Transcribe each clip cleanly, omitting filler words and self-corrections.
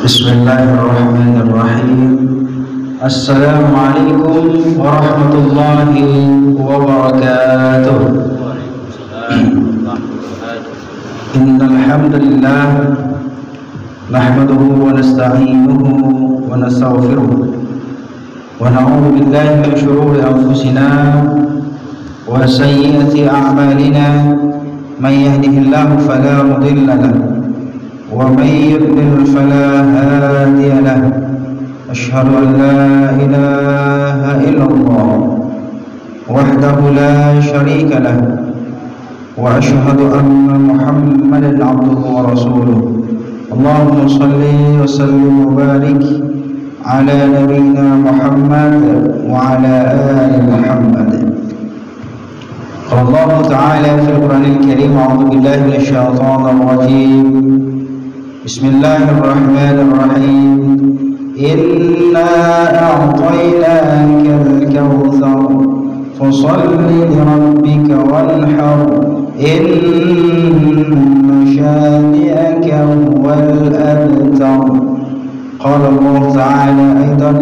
Bismillahirrahmanirrahim. Assalamualaikum warahmatullahi wabarakatuh. Innal hamdalillah nahmaduhu wa nasta'inuhu wa nastaghfiruh wa na'udzu billahi min shururi anfusina wa sayyiati a'malina. May yahdihillahu fala mudilla lahu wa may yudlil fala hadiya lahu. Asyhadu an la ilaha illallah wahdahu la syarika lahu wa asyhadu anna Muhammadan abduhu wa rasuluh. Allahumma shalli wa sallim wa barik ala nabiyyina Muhammad wa ala ali Muhammad. Qala Allah Ta'ala fil Qur'anil Karim, a'udzu billahi minasy syaithanir rajim. Bismillahirrahmanirrahim. Inna a'tainakal kautsar fasalli li rabbika wanhar inna shani'aka huwal abtar. Qala Allah Ta'ala aidan,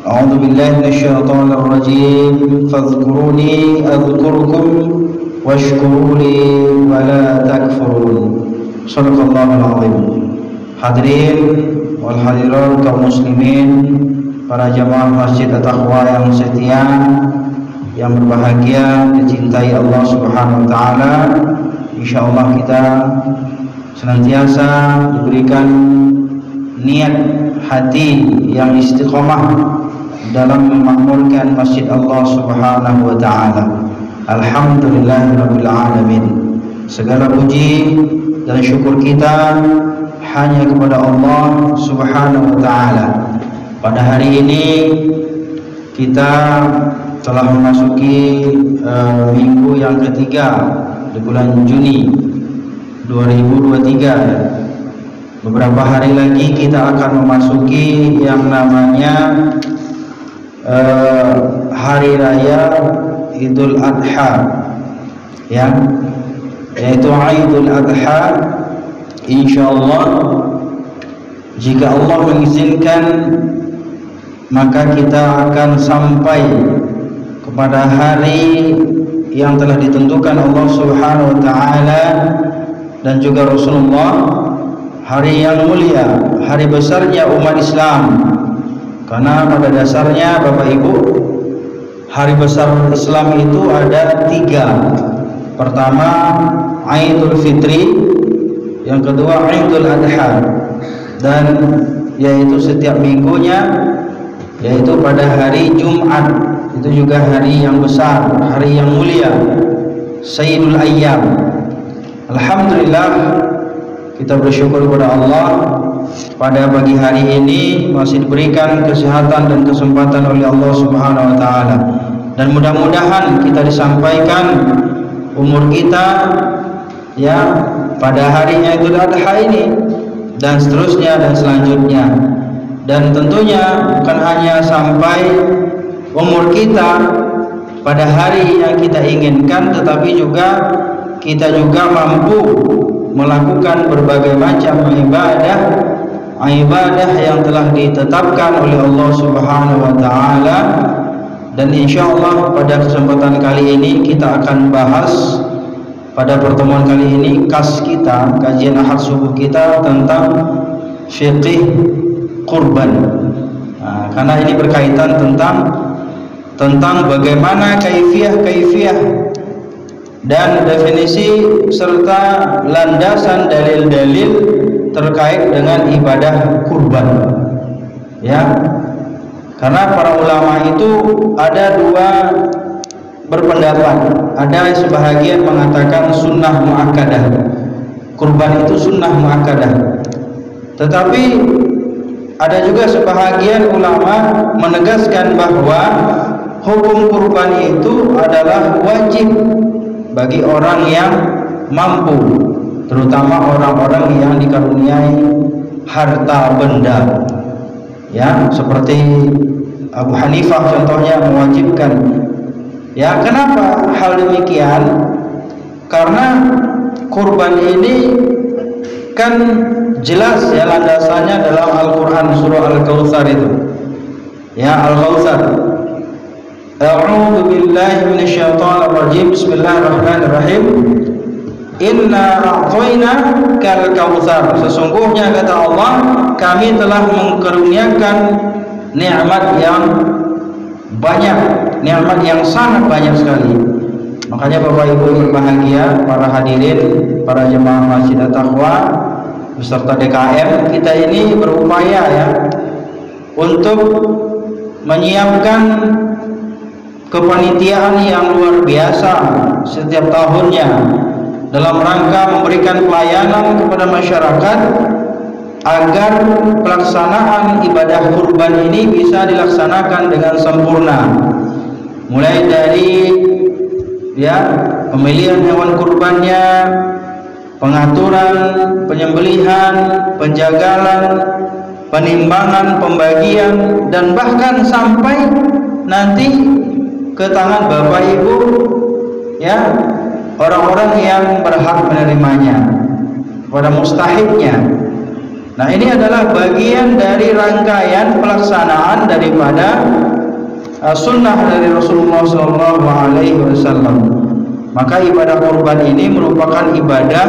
a'udzu billahi minasyaitonir rajim. Fadhkuruni adhkurkum washkuruli wala takfurun. Shadaqallahul azim. Hadirin wal hadirat kaum muslimin, para jamaah Masjid At-Taqwa yang setia, yang berbahagia, dicintai Allah Subhanahu wa taala. Insyaallah kita senantiasa diberikan niat hati yang istiqomah dalam memakmurkan Masjid Allah Subhanahu wa taala. Alhamdulillahirabbil alamin. Segala puji dan syukur kita hanya kepada Allah Subhanahu wa taala. Pada hari ini kita telah memasuki minggu yang ketiga di bulan Juni 2023. Beberapa hari lagi kita akan memasuki yang namanya hari raya Idul Adha, ya, yaitu Idul Adha. Insyaallah jika Allah mengizinkan, maka kita akan sampai kepada hari yang telah ditentukan Allah Subhanahu wa taala dan juga Rasulullah, hari yang mulia, hari besarnya umat Islam. Karena pada dasarnya Bapak Ibu, hari besar Islam itu ada tiga. Pertama Idul Fitri, yang kedua Idul Adha, dan yaitu setiap minggunya, yaitu pada hari Jumat. Itu juga hari yang besar, hari yang mulia, Sayyidul Ayyam. Alhamdulillah, kita bersyukur kepada Allah pada pagi hari ini masih diberikan kesehatan dan kesempatan oleh Allah Subhanahu wa taala, dan mudah-mudahan kita disampaikan umur kita, ya, pada hari Idul Adha ini dan seterusnya dan selanjutnya. Dan tentunya bukan hanya sampai umur kita pada hari yang kita inginkan, tetapi juga kita juga mampu melakukan berbagai macam ibadah yang telah ditetapkan oleh Allah Subhanahu wa taala. Dan insyaallah pada kesempatan kali ini kita akan bahas, pada pertemuan kali ini kita, kajian Ahad subuh kita tentang fiqih kurban. Karena ini berkaitan tentang bagaimana kaifiyah dan definisi serta landasan dalil-dalil terkait dengan ibadah kurban, ya. Karena para ulama itu ada dua berpendapat. Ada sebahagian mengatakan sunnah muakkadah, kurban itu sunnah muakkadah. Tetapi ada juga sebahagian ulama menegaskan bahwa hukum kurban itu adalah wajib bagi orang yang mampu, terutama orang-orang yang dikaruniai harta benda, ya, seperti Abu Hanifah contohnya mewajibkan. Ya, kenapa hal demikian? Karena kurban ini kan jelas ya landasannya dalam Al-Quran surah Al-Kautsar itu. Ya, Al-Kautsar. A'udzu billahi minasyaitonir rajim. Bismillahirrahmanirrahim. Inna a'tainakal kautsar. Sesungguhnya kata Allah, kami telah mengkaruniakan nikmat yang banyak, nikmat yang sangat banyak sekali. Makanya Bapak Ibu berbahagia, para hadirin, para jemaah Masjid At-Taqwa beserta DKM, kita ini berupaya ya untuk menyiapkan kepanitiaan yang luar biasa setiap tahunnya dalam rangka memberikan pelayanan kepada masyarakat agar pelaksanaan ibadah kurban ini bisa dilaksanakan dengan sempurna, mulai dari ya pemilihan hewan kurbannya, pengaturan penyembelihan, penjagalan, penimbangan, pembagian, dan bahkan sampai nanti ke tangan Bapak Ibu ya orang-orang yang berhak menerimanya, pada mustahiknya. Nah, ini adalah bagian dari rangkaian pelaksanaan daripada sunnah dari Rasulullah SAW. Maka ibadah kurban ini merupakan ibadah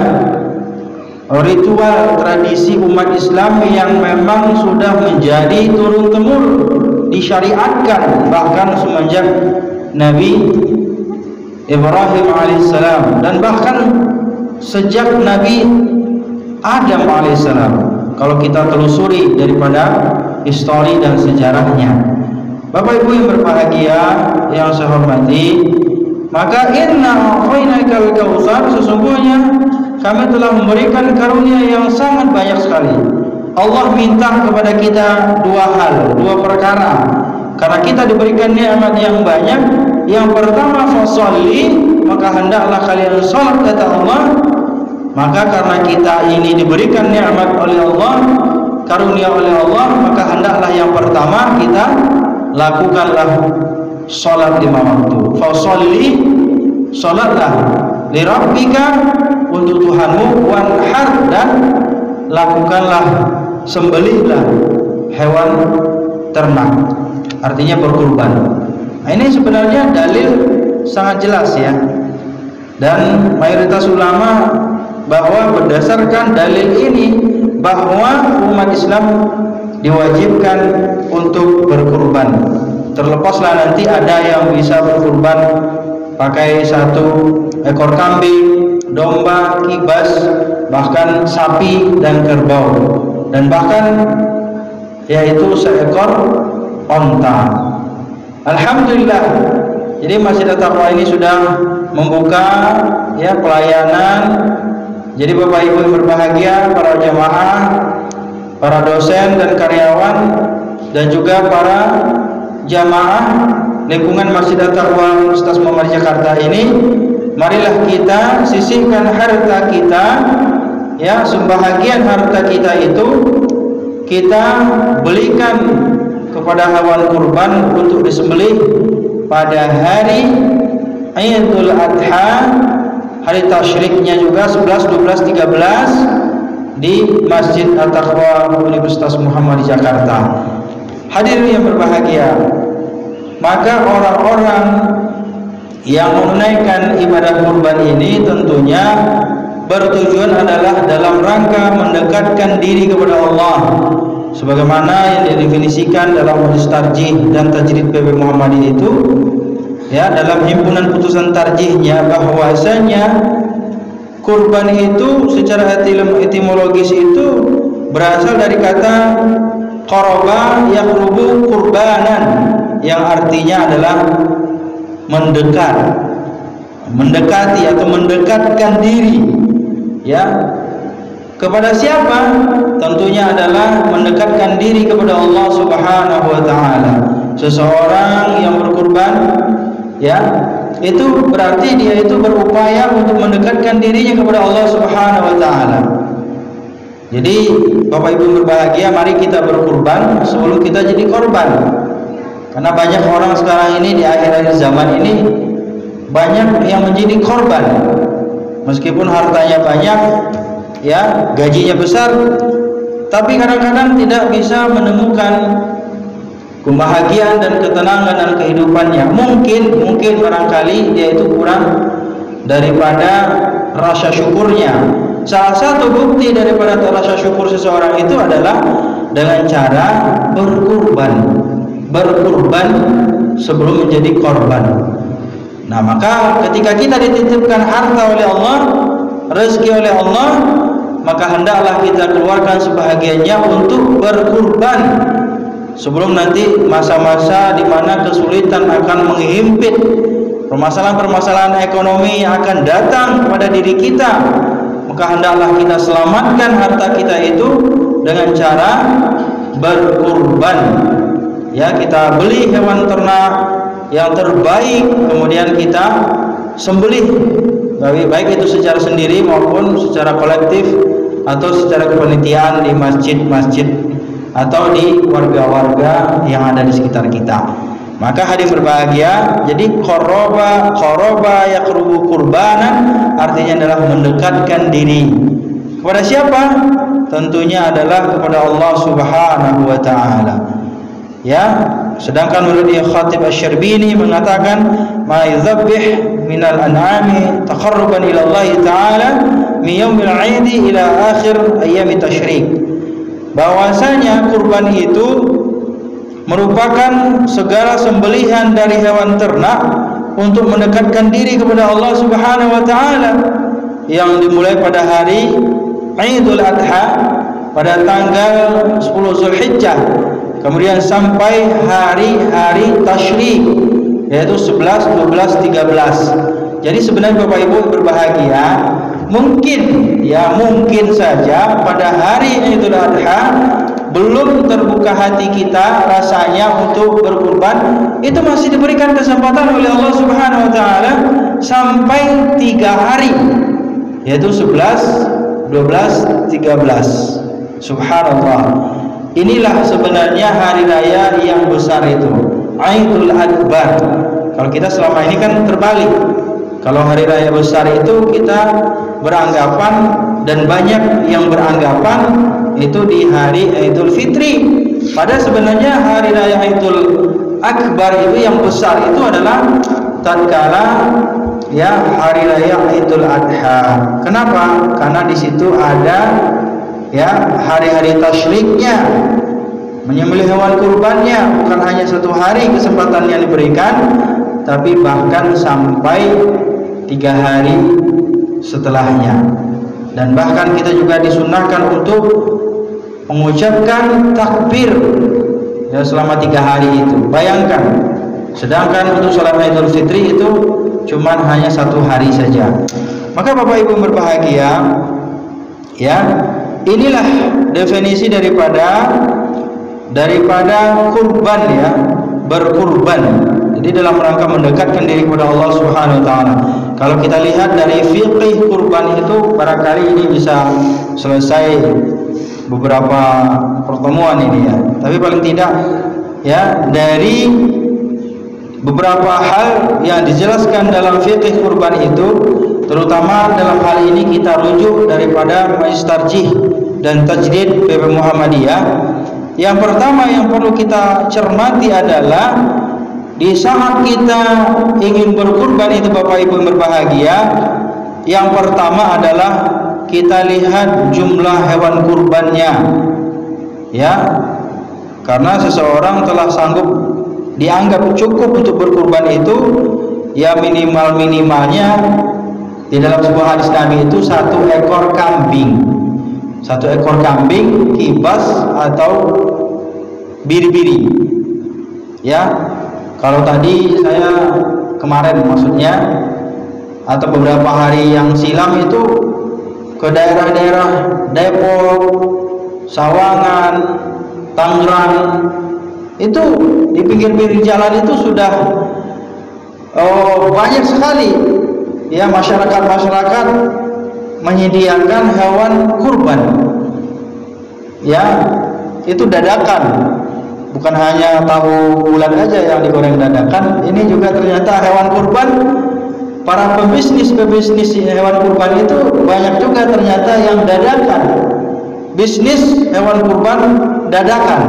ritual tradisi umat Islam yang memang sudah menjadi turun-temurun, disyariatkan bahkan semenjak Nabi Ibrahim alaihissalam dan bahkan sejak Nabi Adam alaihissalam, kalau kita telusuri daripada histori dan sejarahnya. Bapak Ibu yang berbahagia yang saya hormati, maka inna a'tainakal kautsar, sesungguhnya kami telah memberikan karunia yang sangat banyak sekali. Allah minta kepada kita dua hal, dua perkara. Karena kita diberikan nikmat yang banyak. Yang pertama, fasholli, maka hendaklah kalian salat kata Allah. Maka karena kita ini diberikan nikmat oleh Allah, karunia oleh Allah, maka hendaklah yang pertama kita lakukanlah salat lima waktu. Fasholli, salatlah li rabbika, untuk Tuhanmu, wanhar, dan lakukanlah, sembelihlah hewan ternak, artinya berkurban. Nah, ini sebenarnya dalil sangat jelas ya, dan mayoritas ulama bahwa berdasarkan dalil ini bahwa umat Islam diwajibkan untuk berkurban. Terlepaslah nanti ada yang bisa berkurban pakai 1 ekor kambing, domba, kibas, bahkan sapi dan kerbau, dan bahkan yaitu 1 ekor onta. Alhamdulillah, jadi Masjid At-Taqwa ini sudah membuka ya pelayanan. Jadi Bapak Ibu yang berbahagia, para jamaah, para dosen dan karyawan, dan juga para jamaah lingkungan Masjid At-Taqwa Universitas Muhammad Jakarta ini, marilah kita sisihkan harta kita ya, sebahagian harta kita itu kita belikan kepada hewan kurban untuk disembelih pada hari Idul Adha, hari tasyriknya juga 11, 12, 13 di Masjid At-Taqwa Universitas Muhammad Jakarta. Hadirin yang berbahagia, maka orang-orang yang menunaikan ibadah kurban ini tentunya bertujuan adalah dalam rangka mendekatkan diri kepada Allah, sebagaimana yang didefinisikan dalam hadis tarjih dan tajrid PP Muhammadiyah itu ya, dalam himpunan putusan tarjihnya, bahwasanya kurban itu secara etimologis itu berasal dari kata qaraba yaqrubu kurbanan, yang artinya adalah mendekat, mendekati atau mendekatkan diri ya. Kepada siapa? Tentunya adalah mendekatkan diri kepada Allah Subhanahu wa taala. Seseorang yang berkurban ya, itu berarti dia itu berupaya untuk mendekatkan dirinya kepada Allah Subhanahu wa taala. Jadi Bapak Ibu berbahagia, mari kita berkurban sebelum kita jadi korban. Karena banyak orang sekarang ini di akhir-akhir zaman ini banyak yang menjadi korban. Meskipun hartanya banyak ya, gajinya besar, tapi kadang-kadang tidak bisa menemukan kebahagiaan dan ketenangan dalam kehidupannya. Mungkin barangkali dia itu kurang daripada rasa syukurnya. Salah satu bukti daripada rasa syukur seseorang itu adalah dengan cara berkurban sebelum menjadi korban. Nah, maka ketika kita dititipkan harta oleh Allah, rezeki oleh Allah, maka hendaklah kita keluarkan sebahagiannya untuk berkurban sebelum nanti masa-masa di mana kesulitan akan menghimpit, permasalahan-permasalahan ekonomi yang akan datang kepada diri kita, maka hendaklah kita selamatkan harta kita itu dengan cara berkurban. Ya, kita beli hewan ternak yang terbaik, kemudian kita sembelih, baik itu secara sendiri maupun secara kolektif atau secara kepanitiaan di masjid-masjid atau di warga-warga yang ada di sekitar kita. Maka hadir berbahagia, jadi qoroba yaqrubu qurbanan artinya adalah mendekatkan diri kepada siapa? Tentunya adalah kepada Allah Subhanahu wa taala. Ya, sedangkan menurut Khatib Asy-Syarbini mengatakan ma yuzabbih minal an'ami taqarruban ila Allah taala min yaumil 'id ila akhir ayyam tasyrik. Bahwasanya kurban itu merupakan segala sembelihan dari hewan ternak untuk mendekatkan diri kepada Allah Subhanahu wa taala, yang dimulai pada hari Idul Adha pada tanggal 10 Zulhijjah, kemudian sampai hari-hari tasyrik yaitu 11, 12, 13. Jadi sebenarnya Bapak Ibu berbahagia, mungkin saja pada hari Idul Adha belum terbuka hati kita rasanya untuk berkurban, itu masih diberikan kesempatan oleh Allah Subhanahu wa taala sampai 3 hari, yaitu 11, 12, 13. Subhanallah. Inilah sebenarnya hari raya yang besar itu, Idul Akbar. Kalau kita selama ini kan terbalik. Kalau hari raya besar itu kita beranggapan, dan banyak yang beranggapan itu di hari Idul Fitri. Padahal sebenarnya hari raya Idul Akbar itu yang besar itu adalah tatkala ya hari raya Idul Adha. Kenapa? Karena di situ ada ya hari-hari tasyriknya, menyembelih hewan kurbannya, bukan hanya 1 hari kesempatan yang diberikan, tapi bahkan sampai 3 hari setelahnya. Dan bahkan kita juga disunahkan untuk mengucapkan takbir ya selama 3 hari itu. Bayangkan, sedangkan untuk salat Idul Fitri itu cuma hanya 1 hari saja. Maka Bapak Ibu berbahagia, ya, inilah definisi daripada kurban, ya, berkurban. Jadi dalam rangka mendekatkan diri kepada Allah Subhanahu wa taala. Kalau kita lihat dari fikih kurban itu, barangkali ini bisa selesai beberapa pertemuan ini, ya. Tapi paling tidak ya dari beberapa hal yang dijelaskan dalam fikih kurban itu, terutama dalam hal ini kita rujuk daripada Majelis Tarjih dan Tajdid PP Muhammadiyah. Yang pertama yang perlu kita cermati adalah di saat kita ingin berkurban itu Bapak Ibu yang berbahagia, yang pertama adalah kita lihat jumlah hewan kurbannya, ya, karena seseorang telah sanggup dianggap cukup untuk berkurban itu, ya minimalnya di dalam sebuah hadis Nabi itu 1 ekor kambing, 1 ekor kambing kibas atau biri-biri, ya. Kalau tadi saya kemarin maksudnya atau beberapa hari yang silam itu ke daerah-daerah Depok, Sawangan, Tangerang, itu di pinggir-pinggir jalan itu sudah banyak sekali ya masyarakat menyediakan hewan kurban, ya, itu dadakan. Bukan hanya tahu bulat aja yang digoreng dadakan, ini juga ternyata hewan kurban. Para pebisnis hewan kurban itu banyak juga ternyata yang dadakan, bisnis hewan kurban dadakan.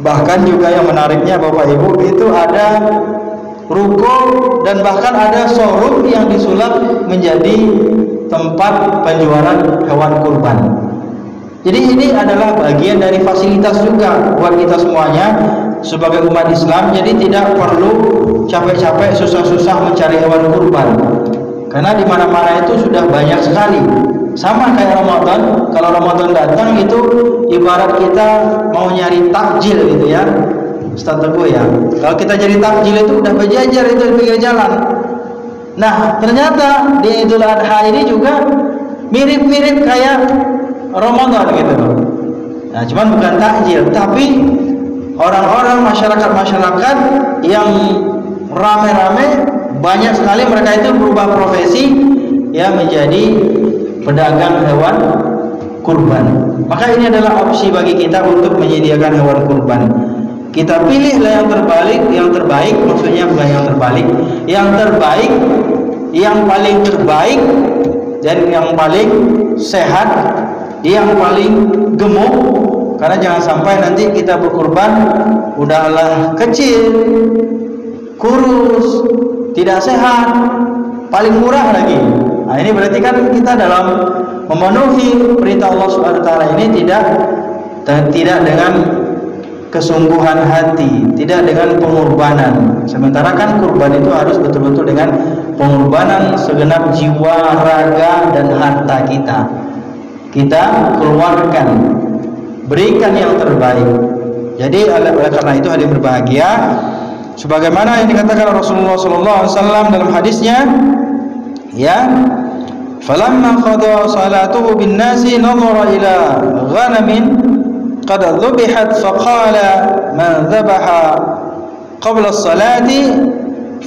Bahkan juga yang menariknya Bapak Ibu, itu ada ruko dan bahkan ada showroom yang disulap menjadi tempat penjualan hewan kurban. Jadi ini adalah bagian dari fasilitas juga buat kita semuanya sebagai umat Islam. Jadi tidak perlu capek-capek susah-susah mencari hewan kurban, karena di mana-mana itu sudah banyak sekali. Sama kayak Ramadan, kalau Ramadan datang itu ibarat kita mau nyari takjil gitu ya, Ustaz Teguh ya. Kalau kita jadi takjil itu udah berjajar itu di pinggir jalan. Nah ternyata di Idul Adha ini juga mirip-mirip kayak Ramadan gitu loh. Nah cuman bukan takjil, tapi orang-orang masyarakat yang rame-rame, banyak sekali mereka itu berubah profesi ya menjadi pedagang hewan kurban. Maka ini adalah opsi bagi kita untuk menyediakan hewan kurban. Kita pilihlah yang terbaik, maksudnya bukan yang terbalik, yang terbaik, yang paling terbaik dan yang paling sehat, yang paling gemuk. Karena jangan sampai nanti kita berkurban udahlah kecil, kurus, tidak sehat, paling murah lagi. Nah ini berarti kan kita dalam memenuhi perintah Allah Subhanahu wa taala ini tidak dengan kesungguhan hati, tidak dengan pengorbanan. Sementara kan kurban itu harus betul-betul dengan pengorbanan segenap jiwa, raga dan harta kita. Kita keluarkan, berikan yang terbaik. Jadi oleh karena itu hadirin berbahagia, sebagaimana yang dikatakan Rasulullah SAW dalam hadisnya, ya, falamma qada salatuhu bin nasi nadhara ila ghanamin qad dhubihat faqala man dhabaha qabla as-salati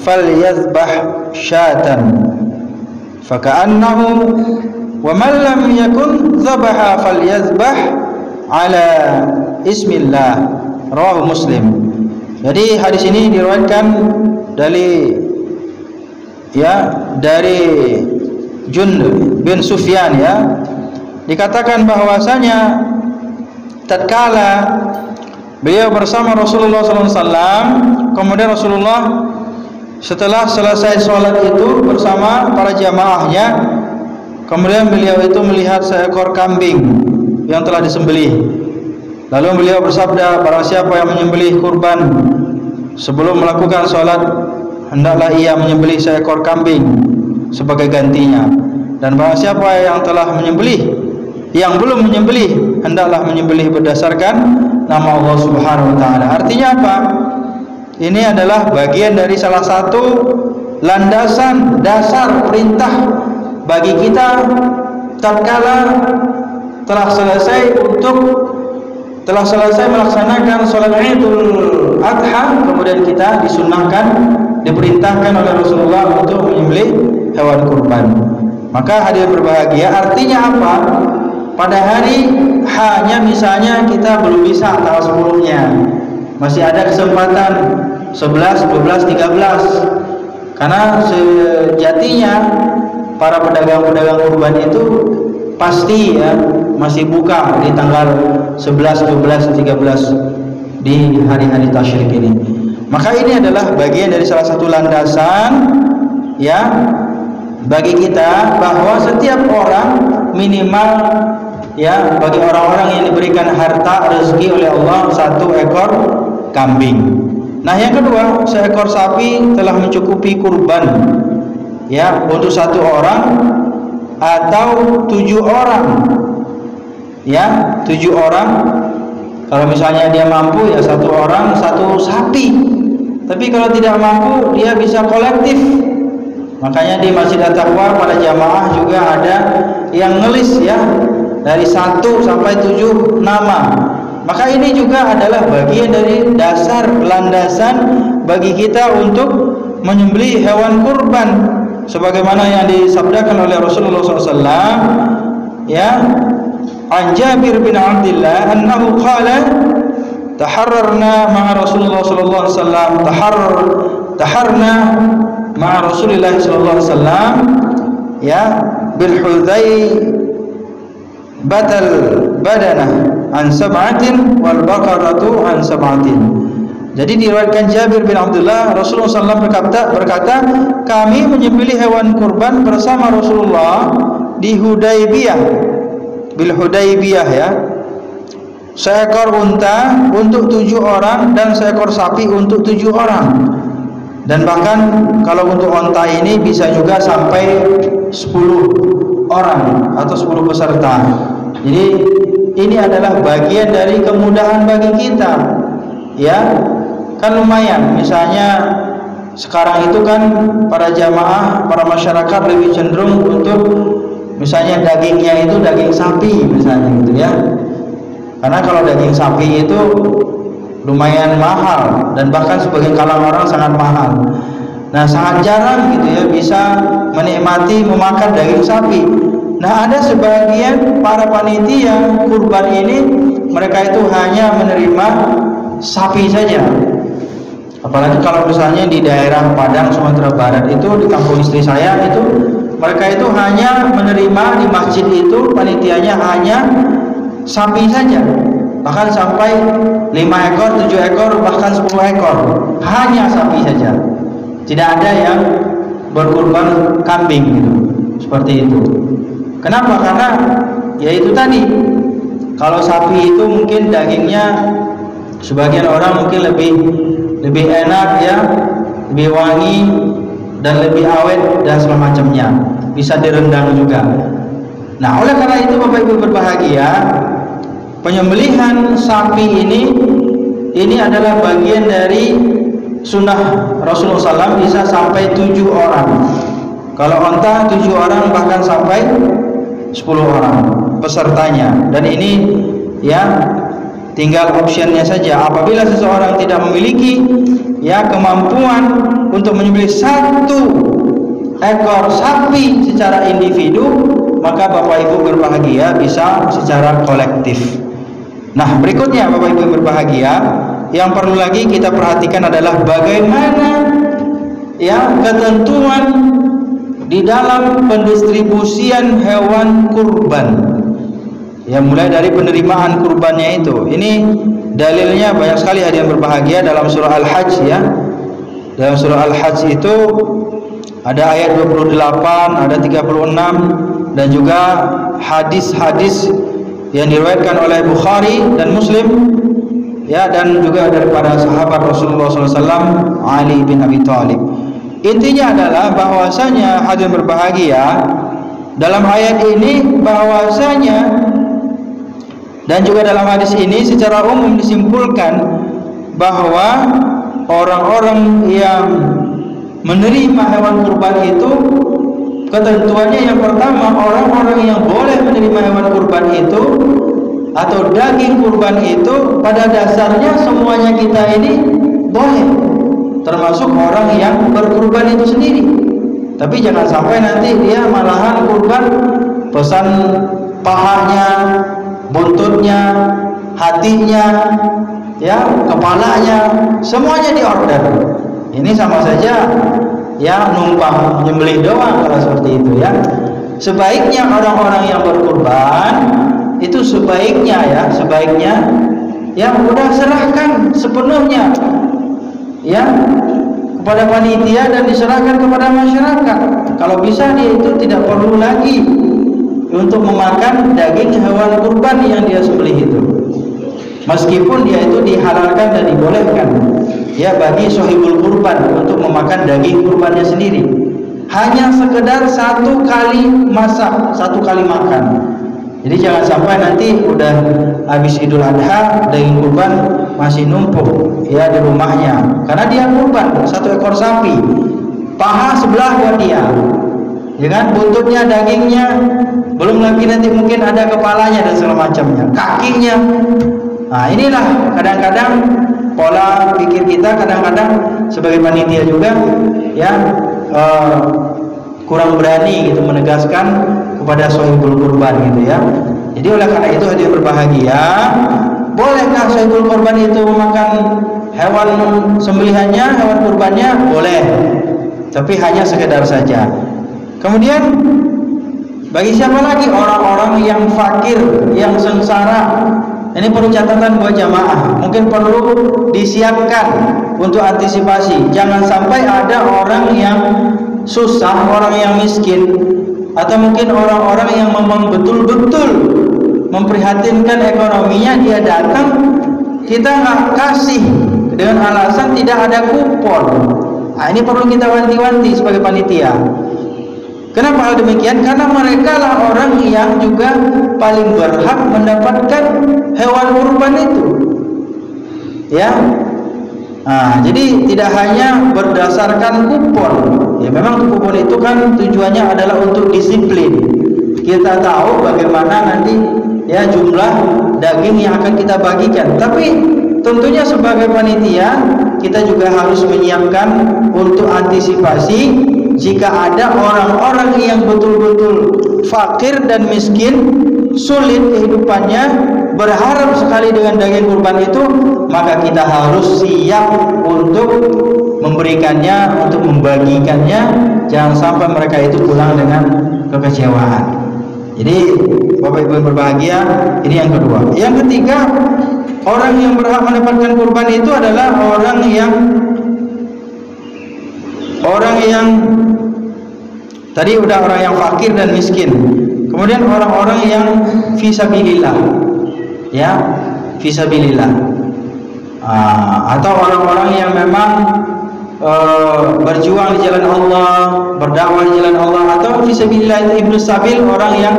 falyadhbah syatan faka'annahu wa man lam yakun dhabaha falyadhbah ala ismillah, rawahu Muslim. Jadi hadis ini diriwayatkan dari Jundub bin Sufyan ya. Dikatakan bahwasanya tatkala beliau bersama Rasulullah SAW, kemudian Rasulullah setelah selesai sholat itu bersama para jamaahnya, kemudian beliau itu melihat seekor kambing yang telah disembelih. Lalu beliau bersabda, barang siapa yang menyembelih kurban sebelum melakukan sholat, hendaklah ia menyembelih seekor kambing sebagai gantinya. Dan barang siapa yang telah menyembelih, yang belum menyembelih, hendaklah menyembelih berdasarkan nama Allah Subhanahu wa taala. Artinya apa? Ini adalah bagian dari salah satu landasan dasar perintah bagi kita tatkala telah selesai melaksanakan sholat Idul Adha, kemudian kita diperintahkan oleh Rasulullah untuk menyembelih hewan kurban. Maka hadirin berbahagia, artinya apa? Pada hari hanya misalnya kita belum bisa tanggal 10-nya, masih ada kesempatan 11, 12, 13. Karena sejatinya para pedagang-pedagang kurban itu pasti ya masih buka di tanggal 11, 12, 13 di hari-hari tasyrik ini. Maka ini adalah bagian dari salah satu landasan ya bagi kita, bahwa setiap orang minimal ya, bagi orang-orang yang diberikan harta rezeki oleh Allah, 1 ekor kambing. Nah yang kedua, seekor sapi telah mencukupi kurban ya untuk 1 orang atau 7 orang ya, 7 orang. Kalau misalnya dia mampu ya 1 orang 1 sapi, tapi kalau tidak mampu dia bisa kolektif. Makanya di Masjid At-Taqwa pada jamaah juga ada yang ngelis ya, dari 1 sampai 7 nama. Maka ini juga adalah bagian dari dasar landasan bagi kita untuk menyembelih hewan kurban, sebagaimana yang disabdakan oleh Rasulullah SAW ya, an Jabir bin Abdullah annahu qala taharrarna ma'a Rasulullah sallallahu alaihi wasallam taharna ma'a Rasulillah sallallahu alaihi wasallam ya bil batal badanah an sab'atin wal baqaratu an sab'atin. Jadi diriwayatkan Jabir bin Abdullah, Rasulullah SAW berkata, kami menyembelih hewan kurban bersama Rasulullah di Hudaybiyah, bil Hudaybiyah ya. Seekor unta untuk 7 orang dan seekor sapi untuk 7 orang. Dan bahkan kalau untuk unta ini bisa juga sampai 10 orang atau 10 peserta. Jadi ini adalah bagian dari kemudahan bagi kita, ya. Kan lumayan, misalnya sekarang itu kan para jamaah, para masyarakat lebih cenderung untuk misalnya dagingnya itu daging sapi misalnya gitu ya. Karena kalau daging sapi itu lumayan mahal dan bahkan sebagian kalangan orang sangat mahal. Nah, sangat jarang gitu ya bisa menikmati memakan daging sapi. Nah, ada sebagian para panitia kurban ini mereka itu hanya menerima sapi saja. Apalagi kalau misalnya di daerah Padang, Sumatera Barat itu, di kampung istri saya itu, mereka itu hanya menerima di masjid itu panitianya hanya sapi saja. Bahkan sampai 5 ekor, 7 ekor, bahkan 10 ekor, hanya sapi saja. Tidak ada yang berkurban kambing gitu, seperti itu. Kenapa? Karena ya itu tadi, kalau sapi itu mungkin dagingnya sebagian orang mungkin lebih enak ya, lebih wangi dan lebih awet dan segala macamnya, bisa direndang juga. Nah, oleh karena itu Bapak Ibu berbahagia, penyembelihan sapi ini adalah bagian dari sunnah Rasulullah SAW, bisa sampai 7 orang. Kalau unta 7 orang, bahkan sampai 10 orang pesertanya. Dan ini ya tinggal optionnya saja. Apabila seseorang tidak memiliki ya kemampuan untuk menyembelih 1 ekor sapi secara individu, maka Bapak Ibu berbahagia bisa secara kolektif. Nah, berikutnya Bapak Ibu berbahagia, yang perlu lagi kita perhatikan adalah bagaimana ya ketentuan di dalam pendistribusian hewan kurban. Ya, mulai dari penerimaan kurbannya itu. Ini dalilnya banyak sekali hadirin berbahagia dalam surah Al-Hajj ya. Dalam surah Al-Hajj itu ada ayat 28, ada 36 dan juga hadis-hadis yang diriwayatkan oleh Bukhari dan Muslim ya, dan juga daripada sahabat Rasulullah SAW Ali bin Abi Thalib. Intinya adalah bahwasanya hadirin berbahagia, dalam ayat ini bahwasanya dan juga dalam hadis ini secara umum disimpulkan bahwa orang-orang yang menerima hewan kurban itu ketentuannya yang pertama, orang-orang yang boleh menerima hewan kurban itu atau daging kurban itu pada dasarnya semuanya kita ini boleh, termasuk orang yang berkurban itu sendiri. Tapi jangan sampai nanti dia malahan kurban pesan pahanya, buntutnya, hatinya, ya, kepalanya, semuanya diorder. Ini sama saja ya numpang menyembelih doang kalau seperti itu ya. Sebaiknya orang-orang yang berkurban itu sebaiknya ya udah serahkan sepenuhnya ya kepada panitia dan diserahkan kepada masyarakat. Kalau bisa dia itu tidak perlu lagi untuk memakan daging hewan kurban yang dia sembelih itu, meskipun dia itu dihalalkan dan dibolehkan ya bagi sohibul kurban untuk memakan daging kurbannya sendiri, hanya sekedar 1 kali masak, 1 kali makan. Jadi jangan sampai nanti udah habis Idul Adha daging kurban masih numpuk ya di rumahnya, karena dia kurban 1 ekor sapi, paha sebelah buat dia ya kan, buntutnya, dagingnya, belum lagi nanti mungkin ada kepalanya dan segala macamnya, kakinya. Nah, inilah kadang-kadang pola pikir kita, kadang-kadang sebagai panitia juga ya kurang berani gitu menegaskan kepada sohibul kurban gitu ya. Jadi oleh karena itu hadirin berbahagia, bolehkah sohibul kurban itu memakan hewan sembelihannya, hewan kurbannya? Boleh, tapi hanya sekedar saja. Kemudian Bagi siapa lagi? Orang-orang yang fakir, yang sengsara. Ini perlu catatan buat jamaah. Mungkin perlu disiapkan untuk antisipasi. Jangan sampai ada orang yang susah, orang yang miskin, atau mungkin orang-orang yang memang betul-betul memprihatinkan ekonominya, dia datang, kita nggak kasih dengan alasan tidak ada kupon. Nah, ini perlu kita wanti-wanti sebagai panitia. Kenapa hal demikian? Karena mereka lah orang yang juga paling berhak mendapatkan hewan kurban itu. Ya. Nah, jadi tidak hanya berdasarkan kupon. Ya, memang kupon itu kan tujuannya adalah untuk disiplin. Kita tahu bagaimana nanti ya jumlah daging yang akan kita bagikan. Tapi tentunya sebagai panitia kita juga harus menyiapkan untuk antisipasi jika ada orang-orang yang betul-betul fakir dan miskin, sulit kehidupannya, berharap sekali dengan daging kurban itu, maka kita harus siap untuk memberikannya, untuk membagikannya. Jangan sampai mereka itu pulang dengan kekecewaan. Jadi Bapak Ibu yang berbahagia, ini yang kedua. Yang ketiga, orang yang berhak mendapatkan kurban itu adalah orang yang tadi udah orang yang fakir dan miskin. Kemudian orang-orang yang fisabilillah, ya, fisabilillah, atau orang-orang yang memang berjuang di jalan Allah, berdakwah di jalan Allah, atau fisabilillah itu ibnu sabil, orang yang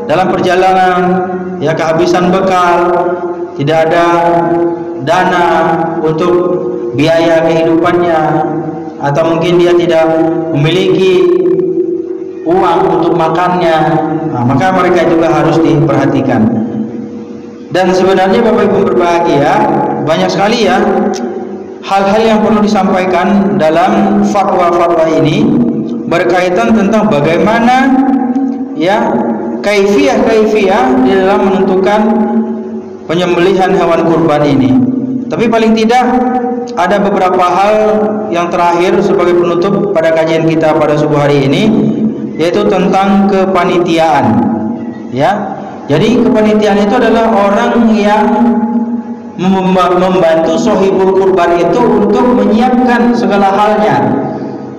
dalam perjalanan ya kehabisan bekal, tidak ada dana untuk biaya kehidupannya, atau mungkin dia tidak memiliki uang untuk makannya. Nah, maka mereka juga harus diperhatikan. Dan sebenarnya Bapak Ibu berbahagia, banyak sekali ya hal-hal yang perlu disampaikan dalam fatwa-fatwa ini berkaitan tentang bagaimana ya kaifiyah di dalam menentukan penyembelihan hewan kurban ini. Tapi paling tidak ada beberapa hal yang terakhir sebagai penutup pada kajian kita pada subuh hari ini, yaitu tentang kepanitiaan. Ya, jadi kepanitiaan itu adalah orang yang membantu sohibul kurban itu untuk menyiapkan segala halnya.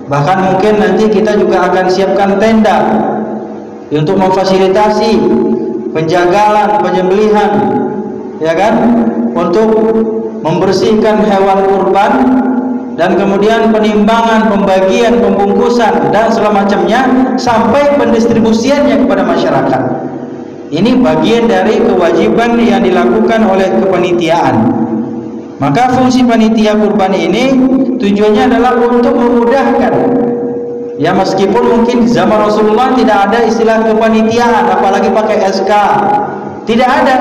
Bahkan mungkin nanti kita juga akan siapkan tenda untuk memfasilitasi penjagalan, penyembelihan, ya kan, untuk membersihkan hewan kurban, dan kemudian penimbangan, pembagian, pembungkusan dan segala macamnya sampai pendistribusiannya kepada masyarakat. Ini bagian dari kewajiban yang dilakukan oleh kepanitiaan. Maka fungsi panitia kurban ini tujuannya adalah untuk memudahkan. Ya, meskipun mungkin di zaman Rasulullah tidak ada istilah kepanitiaan, apalagi pakai SK, tidak ada.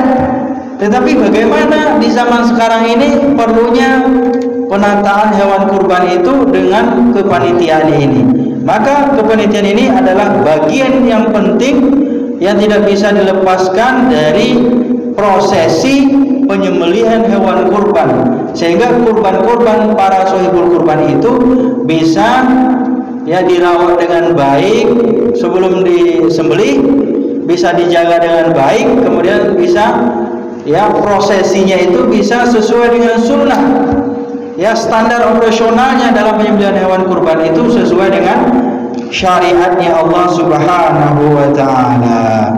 Tetapi bagaimana di zaman sekarang ini perlunya penataan hewan kurban itu dengan kepanitiaan ini. Maka kepanitiaan ini adalah bagian yang penting yang tidak bisa dilepaskan dari prosesi penyembelihan hewan kurban, sehingga kurban-kurban para sohibul kurban itu bisa ya dirawat dengan baik sebelum disembelih, bisa dijaga dengan baik, kemudian bisa ya prosesinya itu bisa sesuai dengan sunnah. Ya, standar operasionalnya dalam penyembelihan hewan kurban itu sesuai dengan syariatnya Allah Subhanahu wa ta'ala.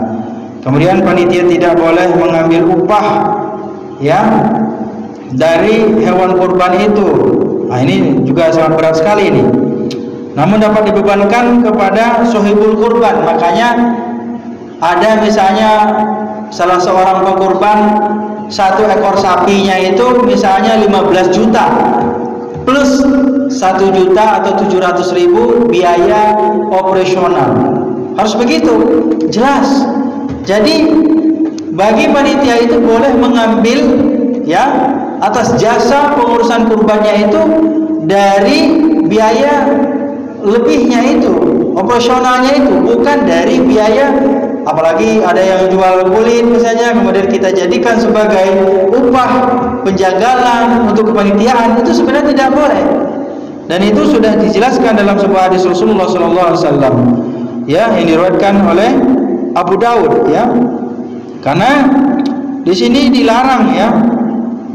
Kemudian panitia tidak boleh mengambil upah ya dari hewan kurban itu. Nah, ini juga sangat berat sekali ini. Namun dapat dibebankan kepada sohibul kurban. Makanya ada misalnya salah seorang pekurban, satu ekor sapinya itu misalnya 15 juta plus 1 juta atau 700.000 biaya operasional. Harus begitu, jelas. Jadi bagi panitia itu boleh mengambil ya atas jasa pengurusan kurbannya itu dari biaya lebihnya itu, operasionalnya itu, bukan dari biaya. Apalagi ada yang jual kulit misalnya, kemudian kita jadikan sebagai upah penjagalan untuk kepanitiaan, itu sebenarnya tidak boleh. Dan itu sudah dijelaskan dalam sebuah hadis Rasulullah SAW ya, yang diriwayatkan oleh Abu Daud ya. Karena di sini dilarang ya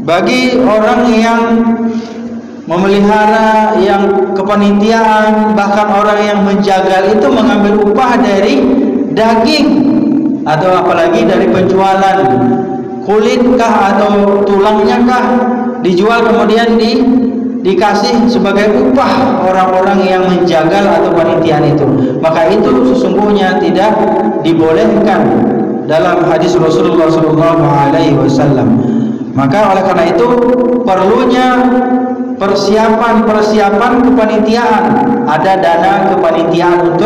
bagi orang yang memelihara, yang kepanitiaan, bahkan orang yang menjagal itu mengambil upah dari daging atau apalagi dari penjualan kulitkah atau tulangnya kah dijual kemudian dikasih sebagai upah orang-orang yang menjagal atau panitiaan itu. Maka itu sesungguhnya tidak dibolehkan dalam hadis Rasulullah SAW. Maka oleh karena itu perlunya persiapan kepanitiaan, ada dana kepanitiaan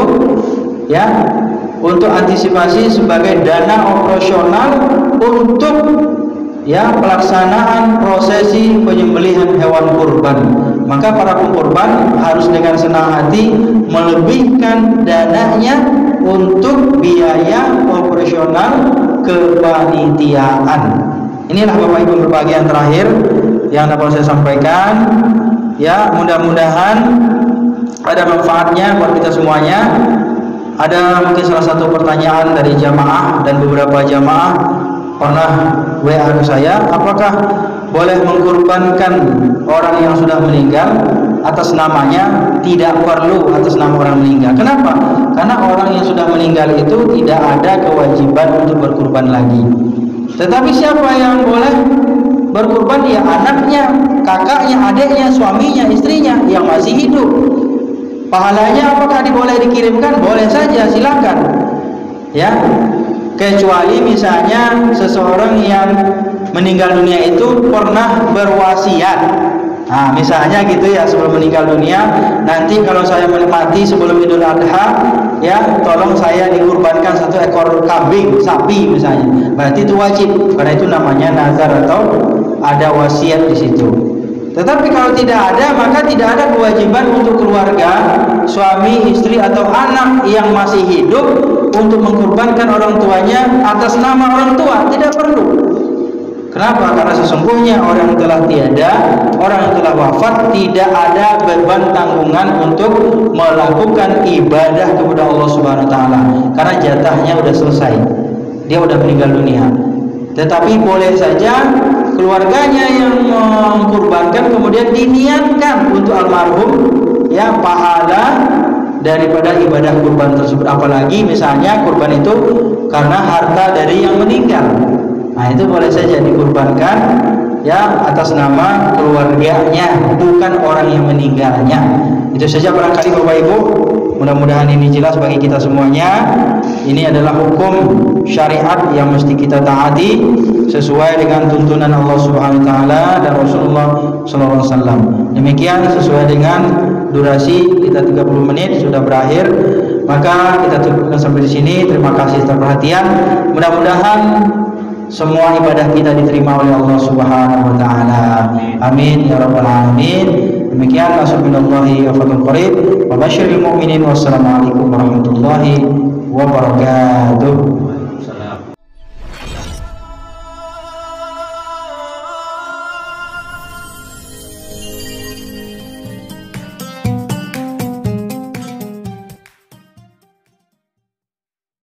untuk antisipasi sebagai dana operasional untuk pelaksanaan prosesi penyembelihan hewan kurban. Maka para pengkurban harus dengan senang hati melebihkan dananya untuk biaya operasional kepanitiaan. Inilah Bapak Ibu berbahagia yang terakhir yang dapat saya sampaikan. Ya, mudah-mudahan ada manfaatnya buat kita semuanya. Ada mungkin salah satu pertanyaan dari jamaah, dan beberapa jamaah pernah WA ke saya, apakah boleh mengkurbankan orang yang sudah meninggal atas namanya? Tidak perlu atas nama orang meninggal. Kenapa? Karena orang yang sudah meninggal itu tidak ada kewajiban untuk berkurban lagi. Tetapi siapa yang boleh berkurban? Ya anaknya, kakaknya, adiknya, suaminya, istrinya yang masih hidup. Pahalanya apakah boleh dikirimkan? Boleh saja, silakan. Ya, kecuali misalnya seseorang yang meninggal dunia itu pernah berwasiat. Nah, misalnya gitu ya, sebelum meninggal dunia, nanti kalau saya mati sebelum Idul Adha, ya tolong saya dikurbankan 1 ekor kambing, sapi misalnya. Berarti itu wajib, karena itu namanya nazar atau ada wasiat di situ. Tetapi kalau tidak ada, maka tidak ada kewajiban untuk keluarga, suami, istri atau anak yang masih hidup untuk mengkurbankan orang tuanya atas nama orang tua. Tidak perlu. Kenapa? Karena sesungguhnya orang yang telah tiada, orang yang telah wafat, tidak ada beban tanggungan untuk melakukan ibadah kepada Allah Subhanahu wa taala. Karena jatahnya sudah selesai. Dia sudah meninggal dunia. Tetapi boleh saja keluarganya yang mengkurbankan kemudian diniatkan untuk almarhum ya pahala daripada ibadah kurban tersebut. Apalagi misalnya kurban itu karena harta dari yang meninggal. Nah, itu boleh saja dikurbankan ya atas nama keluarganya, bukan orang yang meninggalnya. Itu saja barangkali Bapak Ibu. Mudah-mudahan ini jelas bagi kita semuanya. Ini adalah hukum syariat yang mesti kita taati sesuai dengan tuntunan Allah Subhanahu wa taala dan Rasulullah sallallahu alaihi wasallam. Demikian sesuai dengan durasi kita 30 menit sudah berakhir. Maka kita cukupkan sampai di sini. Terima kasih atas perhatian. Mudah-mudahan semua ibadah kita diterima oleh Allah Subhanahu wa taala. Amin ya rabbal alamin. Demikian subhanallahi wa fadlul qarib wa basyiril mu'minin. Wassalamualaikum warahmatullahi wabarakatuh.